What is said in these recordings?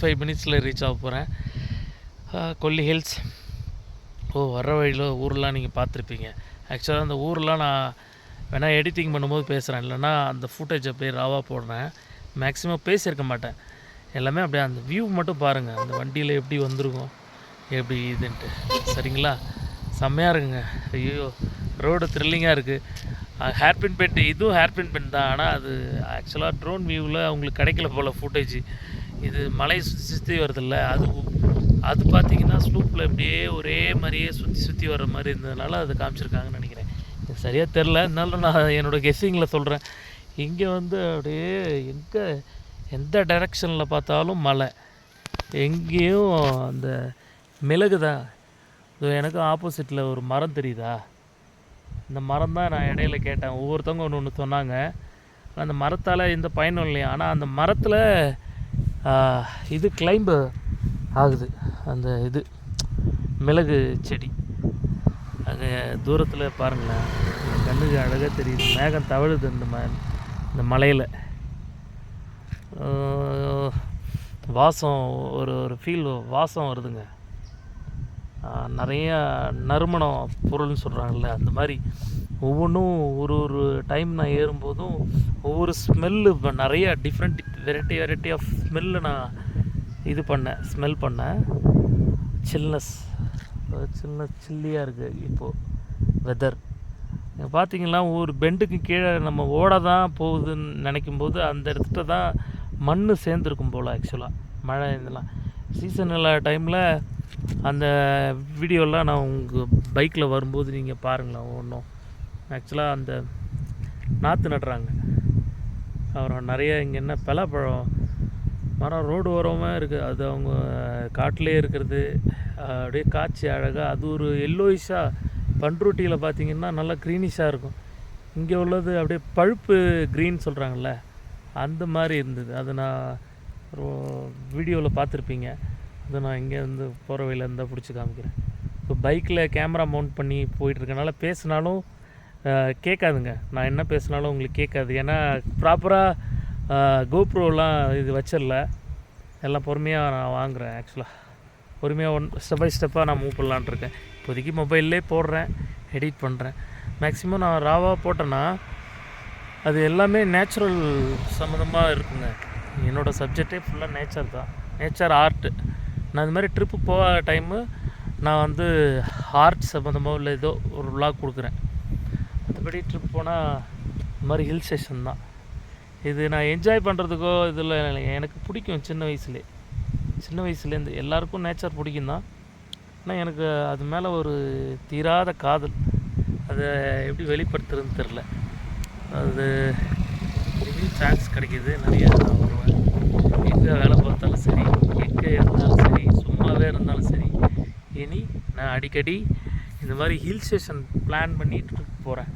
5 மினிட்ஸில் ரீச் ஆக போகிறேன். கொல்லி ஹில்ஸ். வர்ற வழியில் ஊரெலாம் நீங்கள் பார்த்துருப்பீங்க. ஆக்சுவலாக அந்த ஊரெலாம் நான் வேணால் எடிட்டிங் பண்ணும்போது பேசுகிறேன், இல்லைனா அந்த ஃபுட்டேஜை அப்படியே ராவாக போடுறேன். மேக்ஸிமம் பேசியிருக்க மாட்டேன். எல்லாமே அப்படியே அந்த வியூ மட்டும் பாருங்கள், அந்த வண்டியில் எப்படி வந்திருக்கும், எப்படி இதுன்ட்டு. சரிங்களா? செம்மையாக இருக்குங்க. ஐயோ, ரோடு த்ரில்லிங்காக இருக்குது. ஹேர்பின் பென்ட், இதுவும் ஹேர்பின் பென்ட் தான். ஆனால் அது ஆக்சுவலாக ட்ரோன் வியூவில் அவங்களுக்கு கிடைக்கல போல் ஃபுட்டேஜ். இது மலை சுற்றி வருதில்ல, அது பார்த்திங்கன்னா ஸ்லூப்பில் இப்படியே ஒரே மாதிரியே சுற்றி வர்ற மாதிரி இருந்ததுனால அது காமிச்சிருக்காங்கன்னு நினைக்கிறேன். எனக்கு சரியாக தெரில, இருந்தாலும் நான் என்னோடய கெஸ்ஸிங்கில் சொல்கிறேன். இங்கே வந்து அப்படியே எந்த டைரெக்ஷனில் பார்த்தாலும் மலை, எங்கேயும் அந்த மிளகு தான். எனக்கும் ஆப்போசிட்டில் ஒரு மரம் தெரியுதா, இந்த மரம் தான் நான் இடையில கேட்டேன். ஒவ்வொருத்தவங்க ஒன்று சொன்னாங்க. அந்த மரத்தால் எந்த பயனும் இல்லையா. ஆனால் அந்த மரத்தில் இது கிளைம்பு ஆகுது, அந்த இது மிளகு செடி. அங்கே தூரத்தில் பாருங்களேன், கண்ணுக்கு அழகாக தெரியுது. மேகம் தவழுது இந்த மலையில். வாசம் ஒரு ஃபீல், வாசம் வருதுங்க. நிறைய நறுமணம் பொருள்னு சொல்கிறாங்கல்ல, அந்த மாதிரி ஒவ்வொன்றும் ஒரு டைம் நான் ஏறும்போதும் ஒவ்வொரு ஸ்மெல்லு, நிறைய டிஃப்ரெண்ட் வெரைட்டி ஆஃப் ஸ்மெல்லு நான் ஸ்மெல் பண்ணேன். சில்லியாக இருக்குது இப்போது வெதர். பார்த்திங்கன்னா ஒரு பெண்டுக்கு கீழே நம்ம ஓட தான் போகுதுன்னு நினைக்கும்போது அந்த இடத்துல தான் மண் சேர்ந்துருக்கும் போல். ஆக்சுவலாக மழை இதெல்லாம் சீசன் இல்லாத டைமில் அந்த வீடியோலாம் நான் உங்கள் பைக்கில் வரும்போது நீங்கள் பாருங்களேன். ஒன்றும் ஆக்சுவலாக அந்த நாற்று நடுறாங்க. அப்புறம் நிறைய இங்கே என்ன பலாப்பழம் மரம் ரோடு ஓரமாக இருக்குது. அது அவங்க காட்டிலே இருக்கிறது, அப்படியே காய்ச்சி அழகாக. அது ஒரு எல்லோயிஷாக, பண்ருட்டியில் பார்த்திங்கன்னா நல்லா க்ரீனிஷாக இருக்கும். இங்கே உள்ளது அப்படியே பழுப்பு க்ரீன் சொல்கிறாங்கள்ல, அந்த மாதிரி இருந்தது. அது நான் வீடியோவில் பார்த்துருப்பீங்க. அது நான் இங்கேருந்து போகிற வழியில் இருந்தால் பிடிச்சி காமிக்கிறேன். இப்போ பைக்கில் கேமரா மவுண்ட் பண்ணி போயிட்டுருக்கனால பேசினாலும் கேட்காதுங்க. நான் என்ன பேசினாலும் உங்களுக்கு கேட்காது. ஏன்னா ப்ராப்பராக கோப்ரோலாம் இது வச்சிடல. எல்லாம் பொறுமையாக நான் வாங்குகிறேன். ஆக்சுவலாக பொறுமையாக ஸ்டெப் பை ஸ்டெப்பாக நான் மூவ் பண்ணலான்ட்டு இருக்கேன். இப்போதைக்கு மொபைல்லே போடுறேன், எடிட் பண்ணுறேன். மேக்ஸிமம் நான் ராவாக போட்டேன்னா அது எல்லாமே நேச்சுரல் சம்மந்தமாக இருக்குங்க. என்னோடய சப்ஜெக்டே ஃபுல்லாக நேச்சர் தான், நேச்சர் ஆர்ட்டு. நான் இது மாதிரி ட்ரிப்பு போக டைமு நான் வந்து ஆர்ட் சம்மந்தமாக இல்லை ஏதோ ஒரு விளாக் கொடுக்குறேன். மற்றபடி ட்ரிப் போனால் இந்த மாதிரி ஹில் ஸ்டேஷன் தான். இது நான் என்ஜாய் பண்ணுறதுக்கோ இதில் எனக்கு பிடிக்கும். சின்ன வயசுலேருந்து எல்லாருக்கும் நேச்சர் பிடிக்கும் தான். ஆனால் எனக்கு அது மேலே ஒரு தீராத காதல். அதை எப்படி வெளிப்படுத்துறதுன்னு தெரில. அது சான்ஸ் கிடைக்கிது, நிறையா நான் வருவேன். எங்கே வேலை பார்த்தாலும் சரி, எங்கே இருந்தாலும் சரி, சும்மாவே இருந்தாலும் சரி, இனி நான் அடிக்கடி இந்த மாதிரி ஹில் ஸ்டேஷன் பிளான் பண்ணிட்டு போகிறேன்.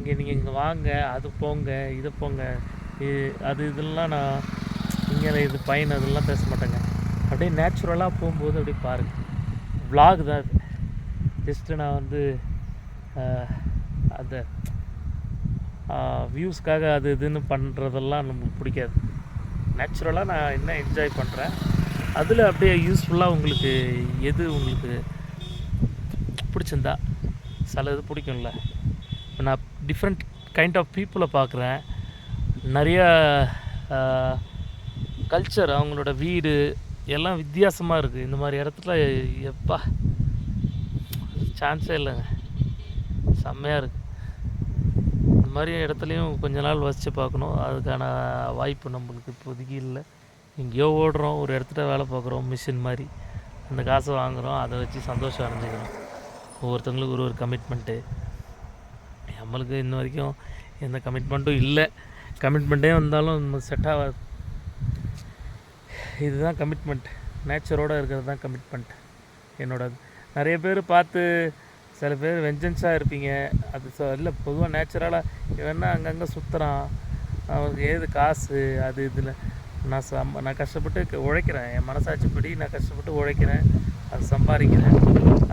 நீங்கள் இங்கே வாங்க, அது போங்க, இது போங்க, இதெல்லாம் நான் இங்கே இது பையன் அதெல்லாம் பேச மாட்டேங்க. அப்படியே நேச்சுரலாக போகும்போது அப்படியே பாருங்கள். விலாக் தான் அது. ஜஸ்ட்டு நான் வந்து அந்த வியூஸ்க்காக அது இதுன்னு பண்ணுறதெல்லாம் நம்மளுக்கு பிடிக்காது. நேச்சுரலாக நான் என்ன என்ஜாய் பண்ணுறேன், அதில் அப்படியே யூஸ்ஃபுல்லாக உங்களுக்கு எது உங்களுக்கு பிடிச்சிருந்தா, சில இது பிடிக்கும்ல. இப்போ நான் டிஃப்ரெண்ட் கைண்ட் ஆஃப் பீப்புளை பார்க்குறேன். நிறையா கல்ச்சர், அவங்களோட வீடு எல்லாம் வித்தியாசமாக இருக்குது. இந்த மாதிரி இடத்துல எப்பா சான்ஸே இல்லைங்க, செம்மையாக இருக்குது. இந்த மாதிரி இடத்துலையும் கொஞ்ச நாள் வசித்து பார்க்கணும். அதுக்கான வாய்ப்பு நம்மளுக்கு இப்போதைக்கு இல்லை. எங்கேயோ ஓடுறோம், ஒரு இடத்துல வேலை பார்க்குறோம், மிஷின் மாதிரி. அந்த காசை வாங்குகிறோம், அதை வச்சு சந்தோஷம் அடைஞ்சிக்கிறோம். ஒவ்வொருத்தவங்களுக்கு ஒரு கமிட்மெண்ட்டு. நம்மளுக்கு இன்ன வரைக்கும் எந்த கமிட்மெண்ட்டும் இல்லை. கமிட்மெண்ட்டே வந்தாலும் நம்ம செட் ஆகாது. இதுதான் கமிட்மெண்ட். நேச்சரோடு இருக்கிறது தான் கமிட்மெண்ட் என்னோடது. நிறைய பேர் பார்த்து சில பேர் வெஞ்சன்ஸாக இருப்பீங்க. அது இல்லை, பொதுவாக நேச்சுரலாக இவன்னா அங்கங்கே சுற்றுறான், அவனுக்கு ஏது காசு அது இதில். நான் கஷ்டப்பட்டு உழைக்கிறேன், என் மனசாட்சிப்படி நான் கஷ்டப்பட்டு உழைக்கிறேன், அது சம்பாதிக்கிறேன்.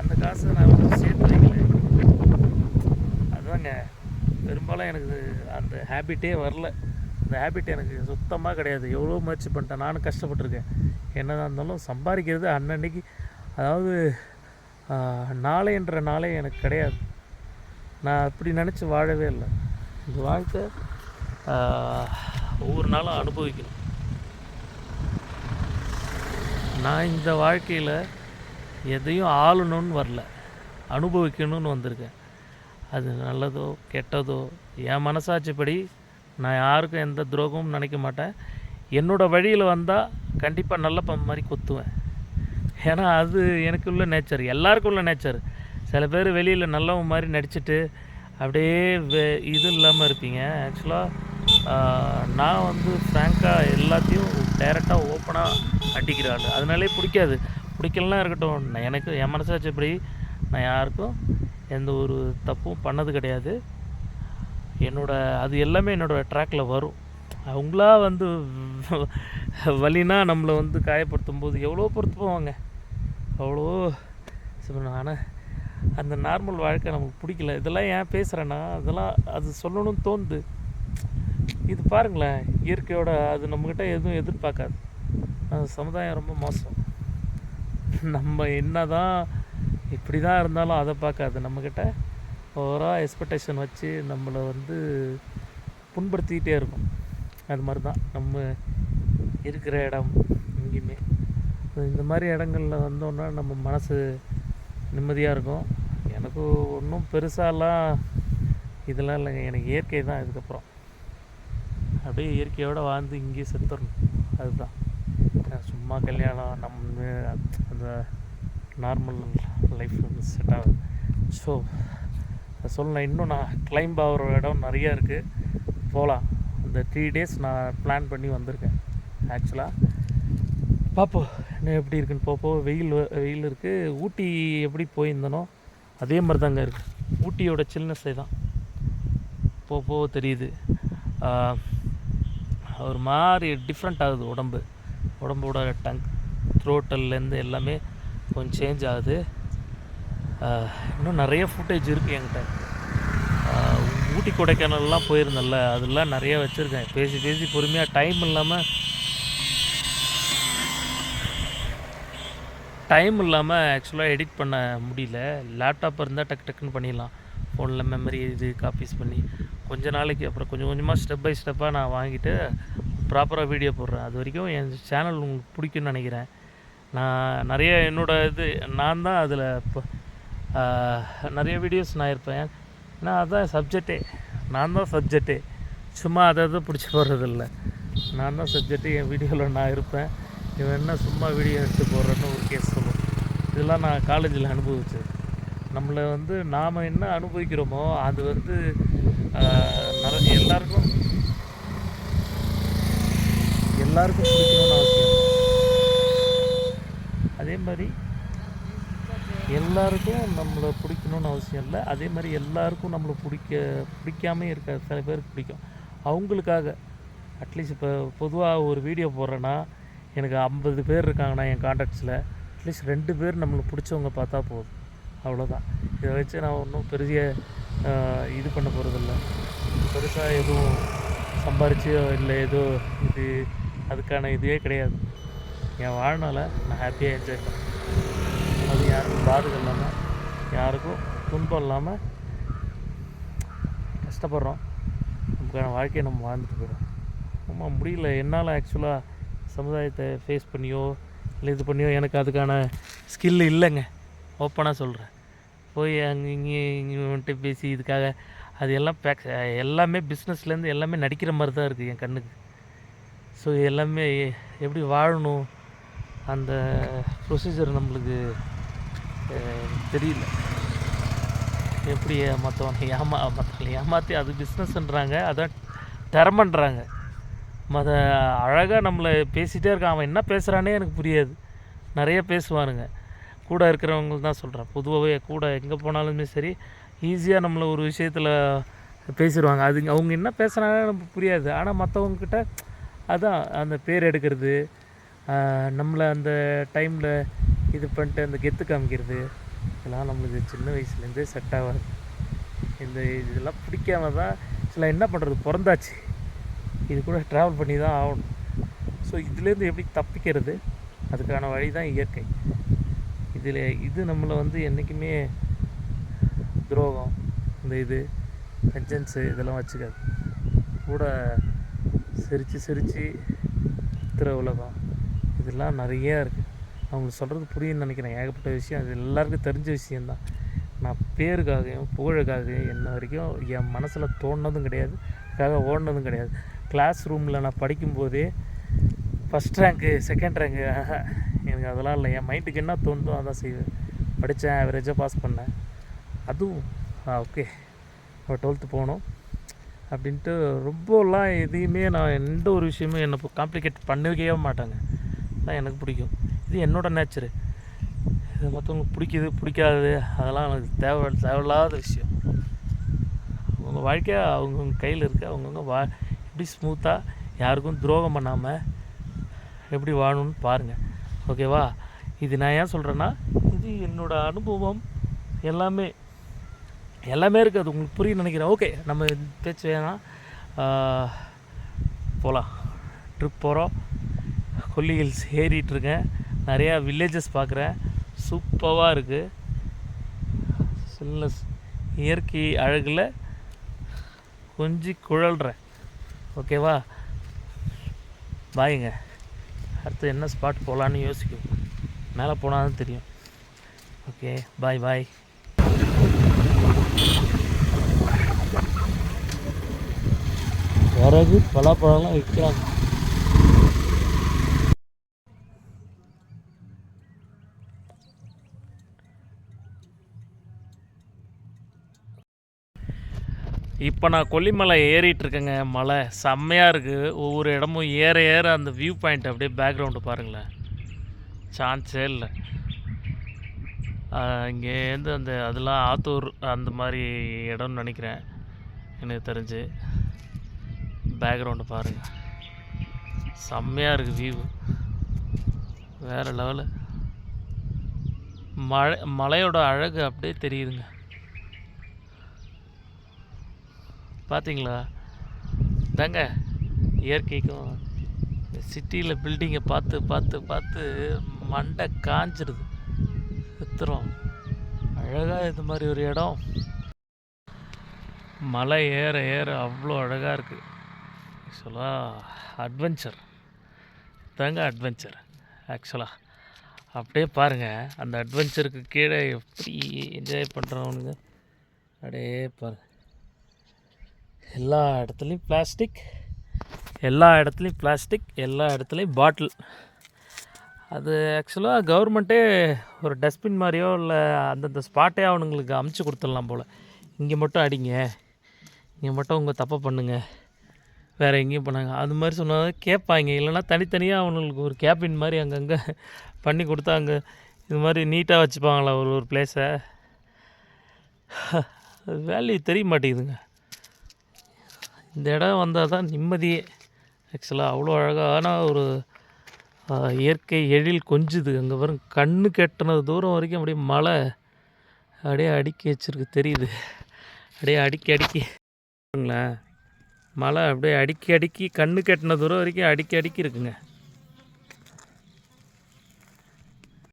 அந்த காசை நான் சேர்த்து வைக்கல. அதுதாங்க பெரும்பாலும் எனக்கு அந்த ஹேபிட்டே வரல. இந்த ஹேபிட் எனக்கு சுத்தமாக கிடையாது. எவ்வளோ முயற்சி பண்ணிட்டேன், நானும் கஷ்டப்பட்டுருக்கேன். என்னதான் இருந்தாலும் சம்பாதிக்கிறது அன்னன்னைக்கு, அதாவது நாளைன்ற நாளே எனக்கு கிடையாது. நான் அப்படி நினச்சி வாழவே இல்லை. இந்த வாழ்க்கை ஒவ்வொரு நாளும் அனுபவிக்கணும். நான் இந்த வாழ்க்கையில் எதையும் ஆளணும்னு வரல, அனுபவிக்கணும்னு வந்திருக்கேன். அது நல்லதோ கெட்டதோ என் மனசாட்சிப்படி நான் யாருக்கும் எந்த துரோகமும் நினைக்க மாட்டேன். என்னோடய வழியில் வந்தால் கண்டிப்பாக நல்ல பம்பு மாதிரி குத்துவேன். ஏன்னா அது எனக்கு உள்ள நேச்சர், எல்லாருக்கும் உள்ள நேச்சர். சில பேர் வெளியில் நல்லவங்க மாதிரி நடிச்சுட்டு அப்படியே இது இல்லாமல் இருப்பீங்க. ஆக்சுவலாக நான் வந்து ஃப்ராங்காக எல்லாத்தையும் டைரெக்டாக ஓப்பனாக அடிக்கிற ஆள். அதனாலே பிடிக்கலனா இருக்கட்டும். எனக்கு என் மனசாட்சிப்படி நான் யாருக்கும் எந்த ஒரு தப்பும் பண்ணது கிடையாது. அது எல்லாமே என்னோடய ட்ராக்கில் வரும். அவங்களா வந்து வலினா நம்மளை வந்து காயப்படுத்தும் போது எவ்வளோ பொறுத்து போவாங்க, அவ்வளோ. ஆனால் அந்த நார்மல் வாழ்க்கை நமக்கு பிடிக்கல. இதெல்லாம் ஏன் பேசுகிறேன்னா, அது சொல்லணும்னு தோணுது. இது பாருங்களேன், இயற்கையோட அது நம்மக்கிட்ட எதுவும் எதிர்பார்க்காது. அந்த சமுதாயம் ரொம்ப மோசம். நம்ம என்ன தான் இப்படி தான் இருந்தாலும் அதை பார்க்காது. நம்மக்கிட்ட ஓவராக எக்ஸ்பெக்டேஷன் வச்சு நம்மளை வந்து புண்படுத்திக்கிட்டே இருக்கும். அது மாதிரி தான் நம்ம இருக்கிற இடம் எங்கேயுமே. இந்த மாதிரி இடங்களில் வந்தோன்னா நம்ம மனசு நிம்மதியாக இருக்கும். எனக்கு ஒன்றும் பெருசாலாம் இதெல்லாம் இல்லைங்க. எனக்கு இயற்கை தான். இதுக்கப்புறம் அப்படியே இயற்கையோடு வாழ்ந்து இங்கேயே செத்துடணும். அதுதான். சும்மா கல்யாணம் நம்ம அந்த நார்மல் லைஃப் செட் ஆகுது. ஸோ சொல்லலாம். இன்னும் நான் கிளைம்ப் ஆகிற இடம் நிறையா இருக்குது, போகலாம். இந்த 3 days நான் பிளான் பண்ணி வந்திருக்கேன். ஆக்சுவலாக பார்ப்போம் இன்னும் எப்படி இருக்குன்னு. போப்போ வெயில் இருக்குது. ஊட்டி எப்படி போயிருந்தனோ அதே மாதிரி தாங்க இருக்குது. ஊட்டியோட சில்னஸே தான் போக தெரியுது. ஒரு மாதிரி டிஃப்ரெண்ட் ஆகுது உடம்போட த்ரோட்டல்லேருந்து எல்லாமே கொஞ்சம் சேஞ்ச் ஆகுது. இன்னும் நிறைய ஃபுட்டேஜ் இருக்குது என்கிட்ட. ஊட்டி கொடைக்கானல்லாம் போயிருந்தேன்ல, அதெல்லாம் நிறையா வச்சுருக்கேன். பேசி பொறுமையாக டைம் இல்லாமல் ஆக்சுவலாக எடிட் பண்ண முடியல. லேப்டாப் இருந்தால் டக்குன்னு பண்ணிடலாம். ஃபோனில் மெமரி இது காப்பீஸ் பண்ணி கொஞ்ச நாளைக்கு அப்புறம் கொஞ்சம் கொஞ்சமாக ஸ்டெப் பை ஸ்டெப்பாக நான் வாங்கிட்டு ப்ராப்பராக வீடியோ போடுறேன். அது வரைக்கும் என் சேனல் உங்களுக்கு பிடிக்கும்னு நினைக்கிறேன். நான் நிறைய நான் தான் அதில் இப்போ நிறைய வீடியோஸ் நான் இருப்பேன். ஏன்னா அதுதான் சப்ஜெக்டே, நான் தான் சப்ஜெக்டே. சும்மா அதை பிடிச்சி போடுறதில்ல, நான் தான் சப்ஜெக்டு. என் வீடியோவில் நான் இருப்பேன். இவன் என்ன சும்மா வீடியோ எடுத்து போடுறேன்னு ஒரு கேஸ் சொல்லும். இதெல்லாம் நான் காலேஜில் அனுபவிச்சது. நம்மளை வந்து நாம் என்ன அனுபவிக்கிறோமோ அது வந்து எல்லாருக்கும் பிடிக்கணும்னு அவசியம் இல்லை. அதே மாதிரி எல்லாருக்கும் நம்மளை பிடிக்கணும்னு அவசியம் இல்லை. அதே மாதிரி எல்லாருக்கும் நம்மளை பிடிக்காமே இருக்க சில பேருக்கு பிடிக்கும். அவங்களுக்காக அட்லீஸ்ட் இப்போ பொதுவாக ஒரு வீடியோ போடுறேன்னா எனக்கு 50 பேர் இருக்காங்கன்னா என் கான்டாக்ட்ஸில் அட்லீஸ்ட் 2 பேர் நம்மளுக்கு பிடிச்சவங்க பார்த்தா போதும். அவ்வளோதான். இதை வச்சு நான் ஒன்றும் பெரிய இது பண்ண போகிறதில்ல. பெருசாக எதுவும் சம்பாரிச்சோ இல்லை ஏதோ இது அதுக்கான இதுவே கிடையாது. என் வாழ்நாளை நான் ஹாப்பியாக என்ஜாய் பண்ணேன். அது யாருக்கும் பாதகம் இல்லாமல், யாருக்கும் துன்பம் இல்லாமல் கஷ்டப்படுறோம். நமக்கான வாழ்க்கையை நம்ம வாழ்ந்துட்டு போயிடும். ரொம்ப முடியல என்னால். ஆக்சுவலாக சமுதாயத்தை ஃபேஸ் பண்ணியோ இல்லை இது பண்ணியோ எனக்கு அதுக்கான ஸ்கில் இல்லைங்க. ஓப்பனாக சொல்கிறேன். போய் இங்கே வந்துட்டு பேசி இதுக்காக அது எல்லாம் எல்லாமே பிஸ்னஸ்லேருந்து எல்லாமே நடிக்கிற மாதிரி தான் இருக்குது என் கண்ணுக்கு. ஸோ எல்லாமே எப்படி வாழணும் அந்த ப்ரொசீஜர் நம்மளுக்கு தெரியல. எப்படி மற்றவங்களை ஏமாற்றி அது பிஸ்னஸ்ன்றாங்க, அதான் திறமன்றாங்க. அழகாக நம்மளை பேசிகிட்டே இருக்கான். அவன் என்ன பேசுகிறானே எனக்கு புரியாது. நிறைய பேசுவானுங்க. கூட இருக்கிறவங்க தான் சொல்கிறேன். பொதுவாகவே கூட எங்கே போனாலுமே சரி ஈஸியாக நம்மளை ஒரு விஷயத்தில் பேசிடுவாங்க. அவங்க என்ன பேசுகிறாங்க நமக்கு புரியாது. ஆனால் மற்றவங்கக்கிட்ட அதான் அந்த பேர் எடுக்கிறது, நம்மளை அந்த டைமில் இது பண்ணிட்டு அந்த கெத்து காமிக்கிறது, இதெல்லாம் நம்மளுக்கு சின்ன வயசுலேருந்தே செட் ஆகாது. இதெல்லாம் பிடிக்காம தான் சில என்ன பண்ணுறது, பிறந்தாச்சு இது கூட ட்ராவல் பண்ணி தான் ஆகணும். ஸோ இதுலேருந்து எப்படி தப்பிக்கிறது, அதுக்கான வழி தான் இயற்கை. இது நம்மளை வந்து என்றைக்குமே துரோகம், இந்த வெஞ்சன்ஸு இதெல்லாம் வச்சுக்காது. கூட சிரித்து திற உலகம் இதெல்லாம் நிறையா இருக்குது. அவங்களுக்கு சொல்கிறது புரியுன்னு நினைக்கிறேன். ஏகப்பட்ட விஷயம் அது எல்லாருக்கும் தெரிஞ்ச விஷயந்தான். நான் பேருக்காகவும் புகழுக்காகவும் என்ன வரைக்கும் என் மனசில் தோணுனதும் கிடையாது, அதுக்காக ஓடினதும் கிடையாது. கிளாஸ் ரூமில் நான் படிக்கும்போதே ஃபஸ்ட் ரேங்க்கு செகண்ட் ரேங்க்கு எனக்கு அதெல்லாம் இல்லை. என் மைண்டுக்கு என்ன தோணுதோ அதான் செய்வேன். படித்தேன், ஆவரேஜாக பாஸ் பண்ணேன். அதுவும் ஓகே நம்ம 12th போகணும் அப்படின்ட்டு ரொம்பலாம் எதையுமே நான் எந்த ஒரு விஷயமும் என்னை காம்ப்ளிகேட் பண்ணவே மாட்டாங்க. தான் எனக்கு பிடிக்கும். இது என்னோடய நேச்சரு. இது மற்றவங்களுக்கு பிடிக்காது அதெல்லாம் எனக்கு தேவையில்லாத விஷயம். அவங்க வாழ்க்கையை அவங்கவுங்க கையில் இருக்குது. அவங்கவுங்க எப்படி ஸ்மூத்தாக யாருக்கும் துரோகம் பண்ணாமல் எப்படி வாழணும்னு பாருங்கள். ஓகேவா? இது நான் ஏன் சொல்கிறேன்னா, இது என்னோடய அனுபவம் எல்லாமே இருக்குது. அது உங்களுக்கு புரியும் நினைக்கிறேன். ஓகே, நம்ம பேச்சு வேணாம், போகலாம். ட்ரிப் போகிறோம். கொல்லி ஹில்ஸ் ஏறிட்டுருக்கேன். நிறையா வில்லேஜஸ் பார்க்குறேன். சூப்பராக இருக்குது. சில்னஸ் இயற்கை அழகில் கொஞ்சம் குழல்றேன். ஓகேவா? பாய்ங்க. அடுத்து என்ன ஸ்பாட் போகலான்னு யோசிக்கும். மேலே போனால் தான் தெரியும். ஓகே, பாய். வரகு பலாப்பழம்லாம் விற்கிறாங்க. இப்போ நான் கொல்லிமலை ஏறிட்டுருக்கேங்க. மலை செம்மையாக இருக்குது. ஒவ்வொரு இடமும் ஏற அந்த வியூ பாயிண்ட் அப்படியே பேக்ரவுண்டு பாருங்களேன், சான்ஸே இல்லை. இங்கேருந்து அதெல்லாம் ஆத்தூர் அந்த மாதிரி இடம்னு நினைக்கிறேன் எனக்கு தெரிஞ்சு. பேக்ரவுண்டு பாருங்கள், செம்மையாக இருக்குது வியூ, வேறு லெவலு. மலையோட அழகு அப்படியே தெரியுதுங்க. பார்த்தீங்களா? தாங்க இயற்கைக்கும் சிட்டியில் பில்டிங்கை பார்த்து மண்டை காஞ்சிடுது. சுற்றுறோம் அழகாக இது மாதிரி ஒரு இடம். மலை ஏற அவ்வளோ அழகாக இருக்குது. ஆக்சுவலாக அட்வென்ச்சர் ஆக்சுவலாக அப்படியே பாருங்கள். அந்த அட்வென்ச்சருக்கு கீழே எப்படி என்ஜாய் பண்ணுறவனுங்க அப்படியே பாருங்கள். எல்லா இடத்துலையும் பிளாஸ்டிக், எல்லா இடத்துலையும் பாட்டில். அது ஆக்சுவலாக கவர்மெண்ட்டே ஒரு டஸ்ட்பின் மாதிரியோ இல்லை அந்தந்த ஸ்பாட்டே அவனுங்களுக்கு அமுச்சு கொடுத்துடலாம் போல். இங்கே மட்டும் அடிங்க, இங்கே மட்டும் உங்கள் தப்பை பண்ணுங்க, வேறு எங்கேயும் பண்ணாங்க அது மாதிரி சொன்னால் கேட்பாங்க. இல்லைனா தனித்தனியாக அவனுங்களுக்கு ஒரு கேபின் மாதிரி அங்கங்கே பண்ணி கொடுத்தா அங்கே இது மாதிரி நீட்டாக வச்சுப்பாங்களா ஒரு பிளேஸை. அது வேல்யூ தெரிய மாட்டேங்குதுங்க. இந்த இடம் வந்தால் தான் நிம்மதியே. ஆக்சுவலாக அவ்வளோ அழகான ஒரு இயற்கை எழில் கொஞ்சுது. அங்கே வரும் கண்ணு கெட்டினது தூரம் வரைக்கும் அப்படியே மழை அப்படியே அடுக்கி வச்சுருக்கு தெரியுது. அப்படியே அடுக்கிங்களேன், மழை அப்படியே அடுக்கி கண்ணு கெட்டின தூரம் வரைக்கும் அடுக்கி இருக்குங்க.